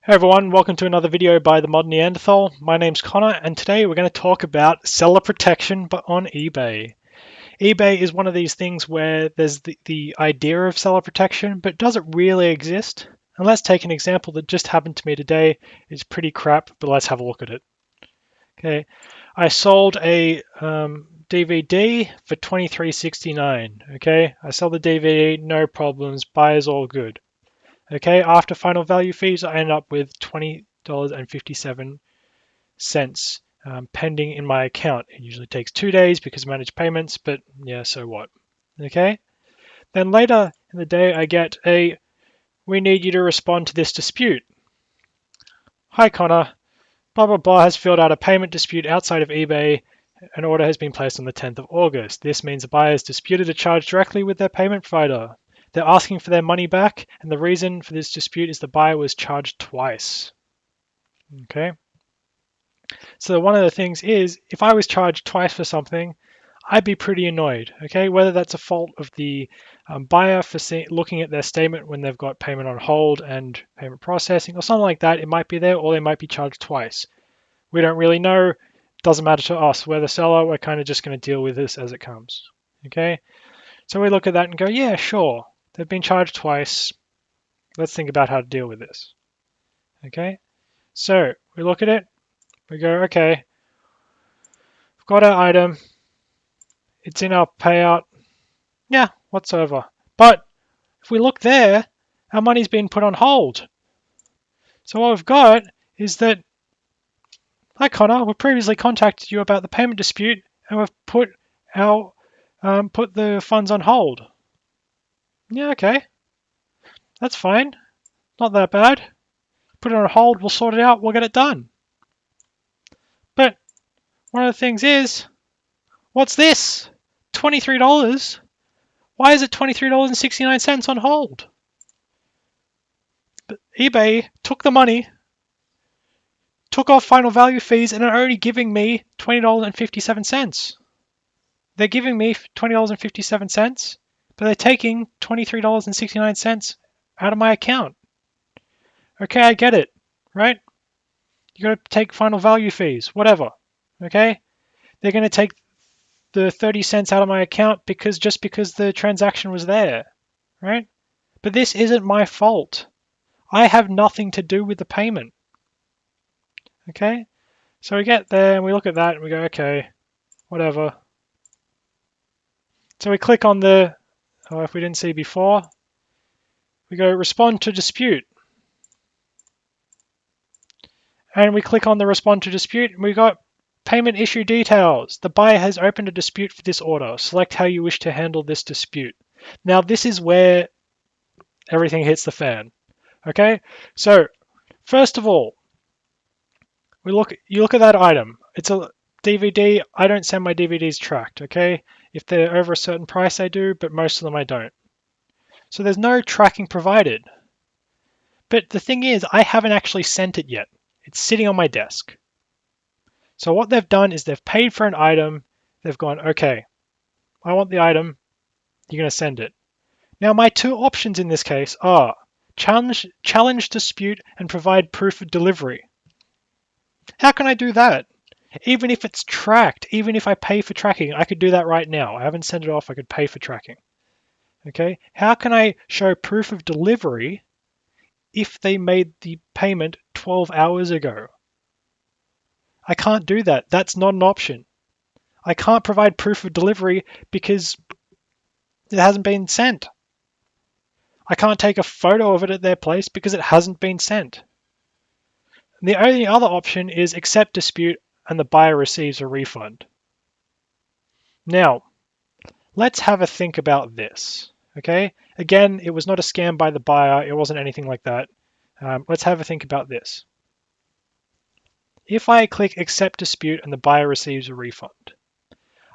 Hey everyone, welcome to another video by the Modern Neanderthal. My name's Connor and today we're going to talk about seller protection but on eBay. eBay is one of these things where there's the idea of seller protection, but does it really exist? And let's take an example that just happened to me today. It's pretty crap, but let's have a look at it. Okay, I sold a DVD for $23.69. Okay, I sell the DVD, no problems, buyer's all good. Okay, after final value fees, I end up with $20.57 pending in my account. It usually takes 2 days because of managed payments, but yeah, so what? Okay, then later in the day, I get a we need you to respond to this dispute. Hi, Connor. Blah, blah, blah has filled out a payment dispute outside of eBay. An order has been placed on the 10th of August. This means the buyer has disputed a charge directly with their payment provider. They're asking for their money back, and the reason for this dispute is the buyer was charged twice. Okay. So one of the things is, if I was charged twice for something, I'd be pretty annoyed. Okay, whether that's a fault of the buyer for looking at their statement when they've got payment on hold and payment processing or something like that, it might be there, or they might be charged twice. We don't really know. Doesn't matter to us. We're the seller. We're kind of just going to deal with this as it comes. Okay, so we look at that and go, yeah, sure. They've been charged twice. Let's think about how to deal with this. Okay, so we look at it. We go, okay, we've got our item. It's in our payout. Yeah, whatsoever. But if we look there, our money's been put on hold. So what we've got is that, hi Connor, we previously contacted you about the payment dispute and we've put the funds on hold. Yeah, okay. That's fine. Not that bad. Put it on hold, we'll sort it out, we'll get it done. But one of the things is, what's this? $23? Why is it $23.69 on hold? But eBay took the money, took off final value fees, and are only giving me $20.57. They're giving me $20.57, but they're taking $23.69 out of my account. Okay, I get it, right? You got to take final value fees, whatever. Okay, they're going to take the 30 cents out of my account because the transaction was there, right? But this isn't my fault. I have nothing to do with the payment. Okay, so we get there and we look at that and we go, okay, whatever. So we click on the, if we didn't see before, we go respond to dispute. And we click on the respond to dispute and we got payment issue details. The buyer has opened a dispute for this order. Select how you wish to handle this dispute. Now this is where everything hits the fan. Okay, so first of all, you look at that item. It's a DVD. I don't send my DVDs tracked. Okay, if they're over a certain price, I do, but most of them I don't. So there's no tracking provided. But the thing is, I haven't actually sent it yet. It's sitting on my desk. So what they've done is they've paid for an item. They've gone, okay, I want the item. You're going to send it. Now my two options in this case are challenge dispute and provide proof of delivery. How can I do that? Even if it's tracked, even if I pay for tracking, I could do that right now. I haven't sent it off. I could pay for tracking. Okay. How can I show proof of delivery if they made the payment 12 hours ago? I can't do that. That's not an option. I can't provide proof of delivery because it hasn't been sent. I can't take a photo of it at their place because it hasn't been sent. And the only other option is accept dispute and the buyer receives a refund. Now, let's have a think about this. Okay, again, it was not a scam by the buyer. It wasn't anything like that. Let's have a think about this. If I click accept dispute and the buyer receives a refund,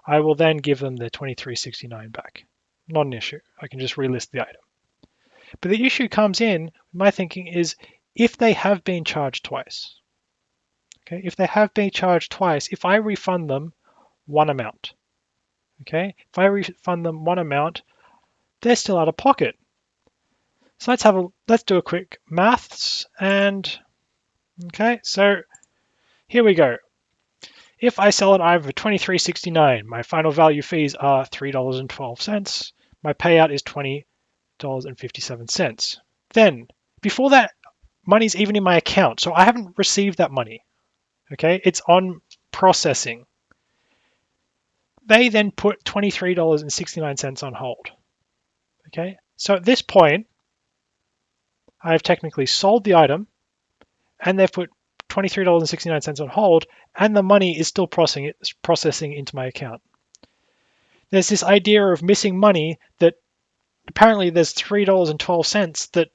I will then give them the $23.69 back. Not an issue. I can just relist the item. But the issue comes in, my thinking is, if they have been charged twice. Okay, if they have been charged twice, if I refund them one amount, okay, if I refund them one amount, they're still out of pocket. So let's do a quick maths, and Okay, so here we go. If I sell an item for $23.69, my final value fees are $3.12. My payout is $20.57. Then, before that, money's even in my account, so I haven't received that money. Okay, it's on processing. They then put $23.69 on hold. Okay, so at this point, I have technically sold the item, and they've put $23.69 on hold, and the money is still processing into my account. There's this idea of missing money that apparently there's $3.12 that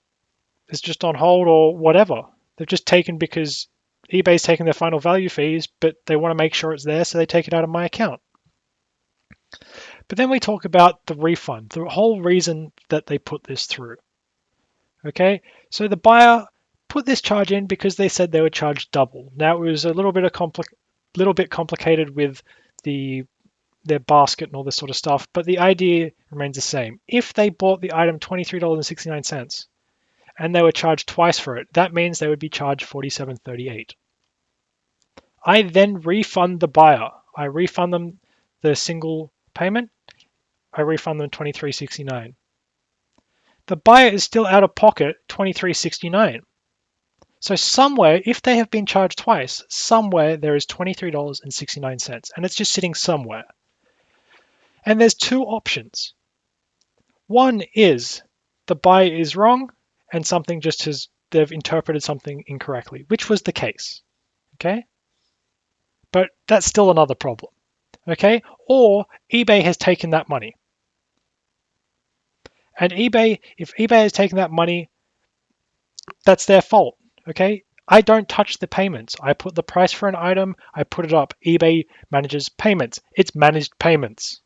is just on hold or whatever. They've just taken because eBay's taken their final value fees, but they want to make sure it's there, so they take it out of my account. But then we talk about the refund, the whole reason that they put this through. Okay, so the buyer put this charge in because they said they would charge double. Now it was a little bit complicated with their basket and all this sort of stuff, but the idea remains the same. If they bought the item $23.69 and they were charged twice for it, that means they would be charged $47.38. I then refund the buyer. I refund them the single payment. I refund them $23.69. The buyer is still out of pocket $23.69. So somewhere, if they have been charged twice, somewhere there is $23.69, and it's just sitting somewhere. And there's two options. One is the buyer is wrong and something just has, they've interpreted something incorrectly, which was the case. Okay? But that's still another problem. Okay? Or eBay has taken that money. And if eBay has taken that money, that's their fault. Okay? I don't touch the payments. I put the price for an item, I put it up. eBay manages payments. It's managed payments.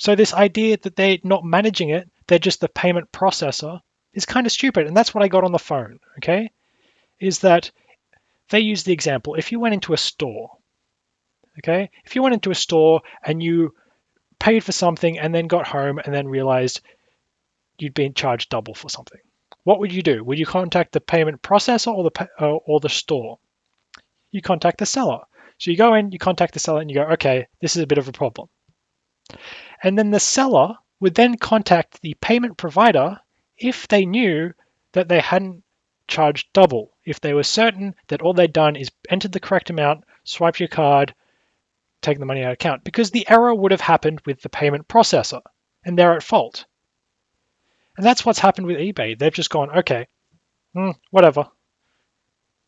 So this idea that they're not managing it, they're just the payment processor, is kind of stupid. And that's what I got on the phone, okay? Is that they use the example, if you went into a store, okay? If you went into a store and you paid for something and then got home and then realized you'd been charged double for something, what would you do? Would you contact the payment processor or the store? You contact the seller. So you go in, you contact the seller and you go, okay, this is a bit of a problem. And then the seller would then contact the payment provider if they knew that they hadn't charged double, if they were certain that all they'd done is entered the correct amount, swipe your card, take the money out of account, because the error would have happened with the payment processor and they're at fault. And that's what's happened with eBay. They've just gone, okay, whatever.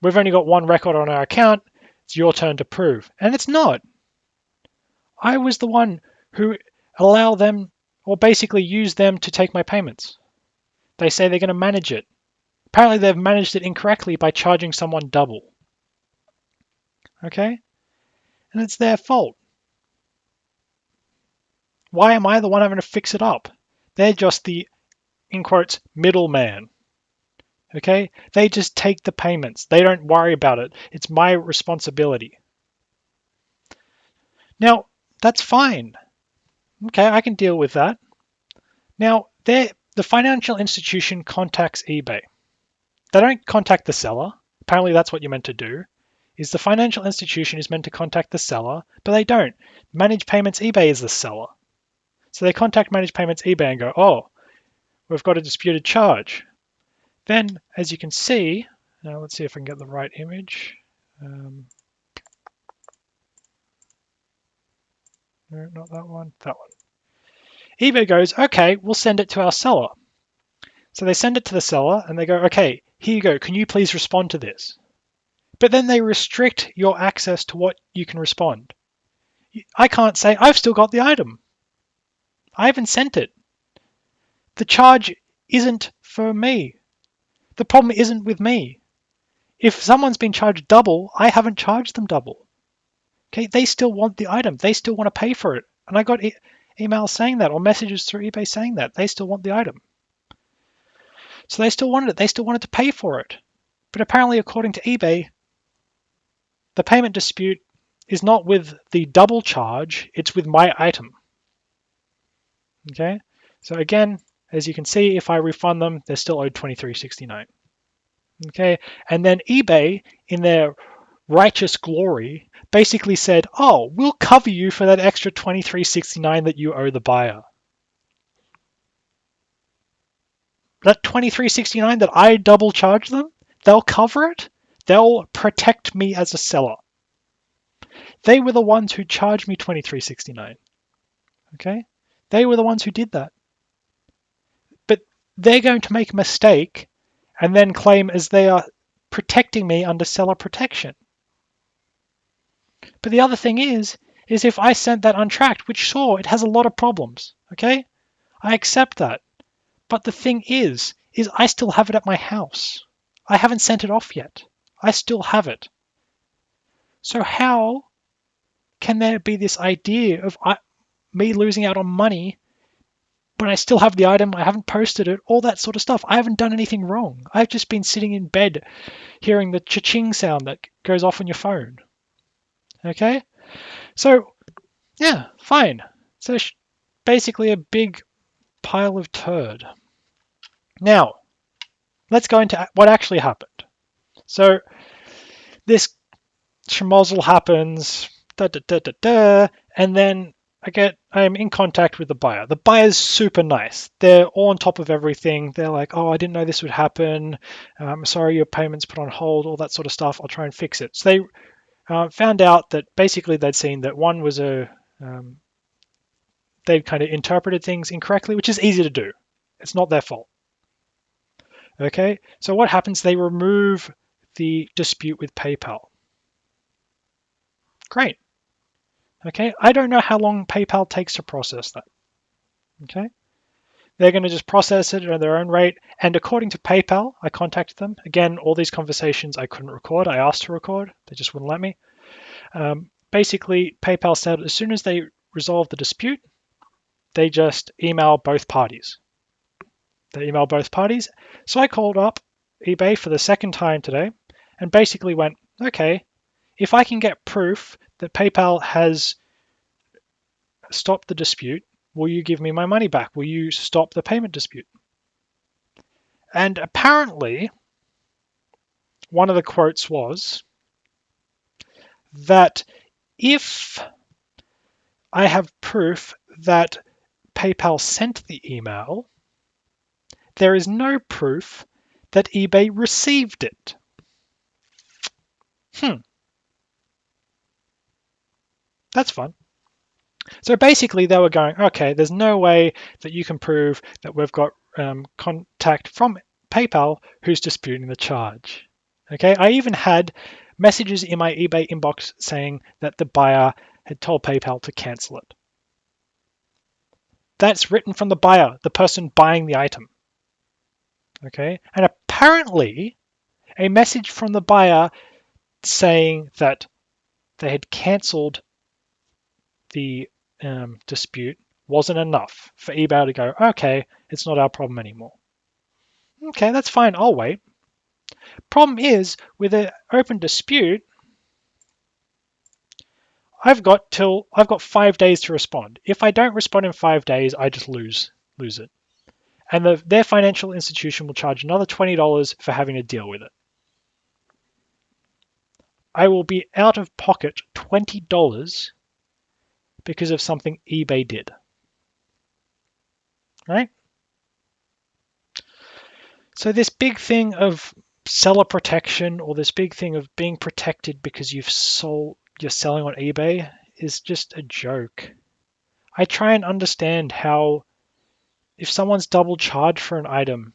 We've only got one record on our account. It's your turn to prove. And it's not. I was the one who allow them or basically use them to take my payments. They say they're going to manage it. Apparently they've managed it incorrectly by charging someone double. Okay? And it's their fault. Why am I the one having to fix it up? They're just the, in quotes, middleman. Okay? They just take the payments. They don't worry about it. It's my responsibility. Now, that's fine. Okay, I can deal with that. Now, the financial institution contacts eBay. They don't contact the seller. Apparently that's what you're meant to do. Is the financial institution is meant to contact the seller, but they don't. Managed Payments eBay is the seller. So they contact Managed Payments eBay and go, oh, we've got a disputed charge. Then, as you can see, now let's see if I can get the right image. No, not that one, that one. eBay goes, okay, we'll send it to our seller. So they send it to the seller and they go, okay, here you go, can you please respond to this? But then they restrict your access to what you can respond. I can't say, I've still got the item. I haven't sent it. The charge isn't for me. The problem isn't with me. If someone's been charged double, I haven't charged them double. Okay, they still want the item. They still want to pay for it. And I got emails saying that or messages through eBay saying that. They still want the item. So they still wanted it. They still wanted to pay for it. But apparently, according to eBay, the payment dispute is not with the double charge, it's with my item. Okay, so again, as you can see, if I refund them, they're still owed $23.69. Okay, and then eBay, in their righteous glory, basically said, "Oh, we'll cover you for that extra $23.69 that you owe the buyer." That $23.69 that I double charge them, they'll cover it. They'll protect me as a seller. They were the ones who charged me $23.69. Okay, they were the ones who did that. But they're going to make a mistake and then claim as they are protecting me under seller protection. But the other thing is if I sent that untracked, which sure, it has a lot of problems, okay? I accept that. But the thing is I still have it at my house. I haven't sent it off yet. I still have it. So how can there be this idea of me losing out on money when I still have the item, I haven't posted it, all that sort of stuff? I haven't done anything wrong. I've just been sitting in bed hearing the cha-ching sound that goes off on your phone. Okay? So, yeah, fine. So basically a big pile of turd. Now, let's go into what actually happened. So this schmozzle happens, and then I'm in contact with the buyer. The buyer's super nice. They're all on top of everything. They're like, "Oh, I didn't know this would happen. Sorry, your payment's put on hold," all that sort of stuff. I'll try and fix it. So they found out that basically they'd seen that one was they'd kind of interpreted things incorrectly, which is easy to do. It's not their fault. Okay, so what happens? They remove the dispute with PayPal. Great. Okay, I don't know how long PayPal takes to process that. Okay, they're going to just process it at their own rate. And according to PayPal, I contacted them. Again, all these conversations I couldn't record. I asked to record. They just wouldn't let me. Basically, PayPal said as soon as they resolve the dispute, they just email both parties. So I called up eBay for the second time today and basically went, okay, if I can get proof that PayPal has stopped the dispute, will you give me my money back? Will you stop the payment dispute? And apparently, one of the quotes was that if I have proof that PayPal sent the email, there is no proof that eBay received it. That's fun. So basically they were going, okay, there's no way that you can prove that we've got contact from PayPal who's disputing the charge. Okay, I even had messages in my eBay inbox saying that the buyer had told PayPal to cancel it. That's written from the buyer, the person buying the item. Okay, and apparently a message from the buyer saying that they had cancelled the dispute wasn't enough for eBay to go, okay, it's not our problem anymore. Okay, that's fine, I'll wait. Problem is, with an open dispute, I've got 5 days to respond. If I don't respond in 5 days, I just lose it. And their financial institution will charge another $20 for having to deal with it. I will be out of pocket $20 because of something eBay did. Right? So this big thing of seller protection, or this big thing of being protected because you're selling on eBay, is just a joke. I try and understand how if someone's double charged for an item,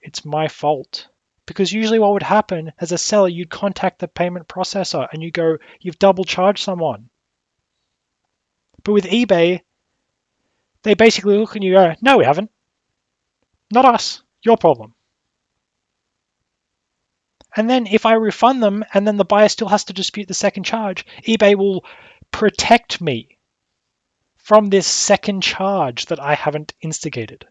it's my fault. Because usually what would happen as a seller, you'd contact the payment processor and you go, you've double charged someone. But with eBay, they basically look at you and go, no, we haven't. Not us. Your problem. And then if I refund them and then the buyer still has to dispute the second charge, eBay will protect me from this second charge that I haven't instigated.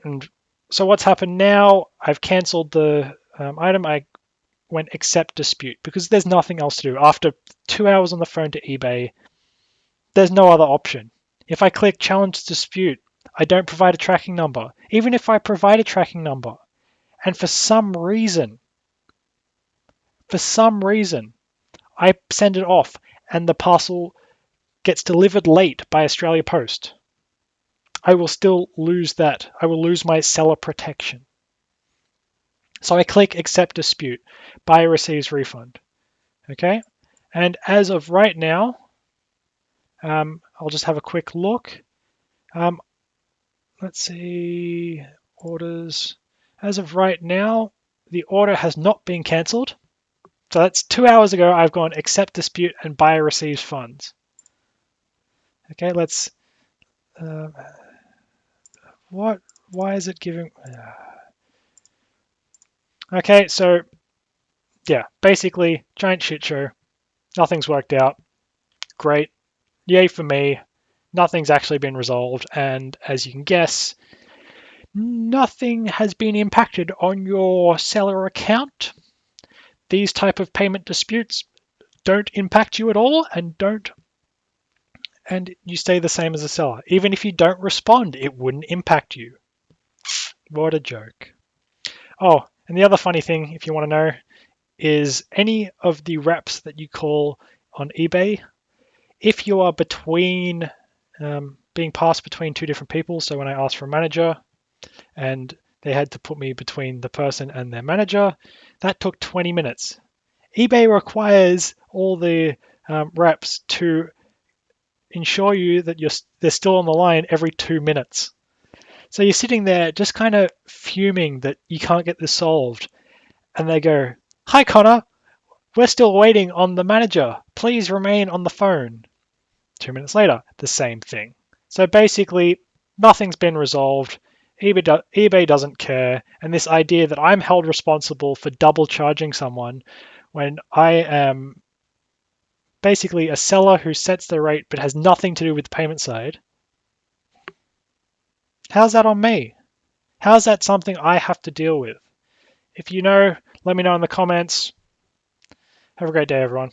And so what's happened now, I've cancelled the item. I went accept dispute because there's nothing else to do. After 2 hours on the phone to eBay, there's no other option. If I click challenge dispute, I don't provide a tracking number. Even if I provide a tracking number, and for some reason, I send it off and the parcel gets delivered late by Australia Post, I will still lose that. I will lose my seller protection. So I click accept dispute, buyer receives refund. Okay, and as of right now, I'll just have a quick look. Let's see, orders. As of right now, the order has not been cancelled. So that's 2 hours ago. I've gone accept dispute and buyer receives funds. Okay, let's. What? Why is it giving? Okay, so yeah, basically giant shit show. Nothing's worked out. Great, yay for me. Nothing's actually been resolved, and as you can guess, nothing has been impacted on your seller account. These type of payment disputes don't impact you at all, and you stay the same as a seller. Even if you don't respond, it wouldn't impact you. What a joke. Oh, and the other funny thing, if you want to know, is any of the reps that you call on eBay, if you are between being passed between two different people, so when I asked for a manager and they had to put me between the person and their manager, that took 20 minutes. eBay requires all the reps to ensure you that they're still on the line every 2 minutes. So you're sitting there just kind of fuming that you can't get this solved. And they go, "Hi, Connor, we're still waiting on the manager. Please remain on the phone." 2 minutes later, the same thing. So basically, nothing's been resolved. eBay doesn't care. And this idea that I'm held responsible for double charging someone when I am basically a seller who sets the rate but has nothing to do with the payment side. How's that on me? How's that something I have to deal with? If you know, let me know in the comments. Have a great day, everyone.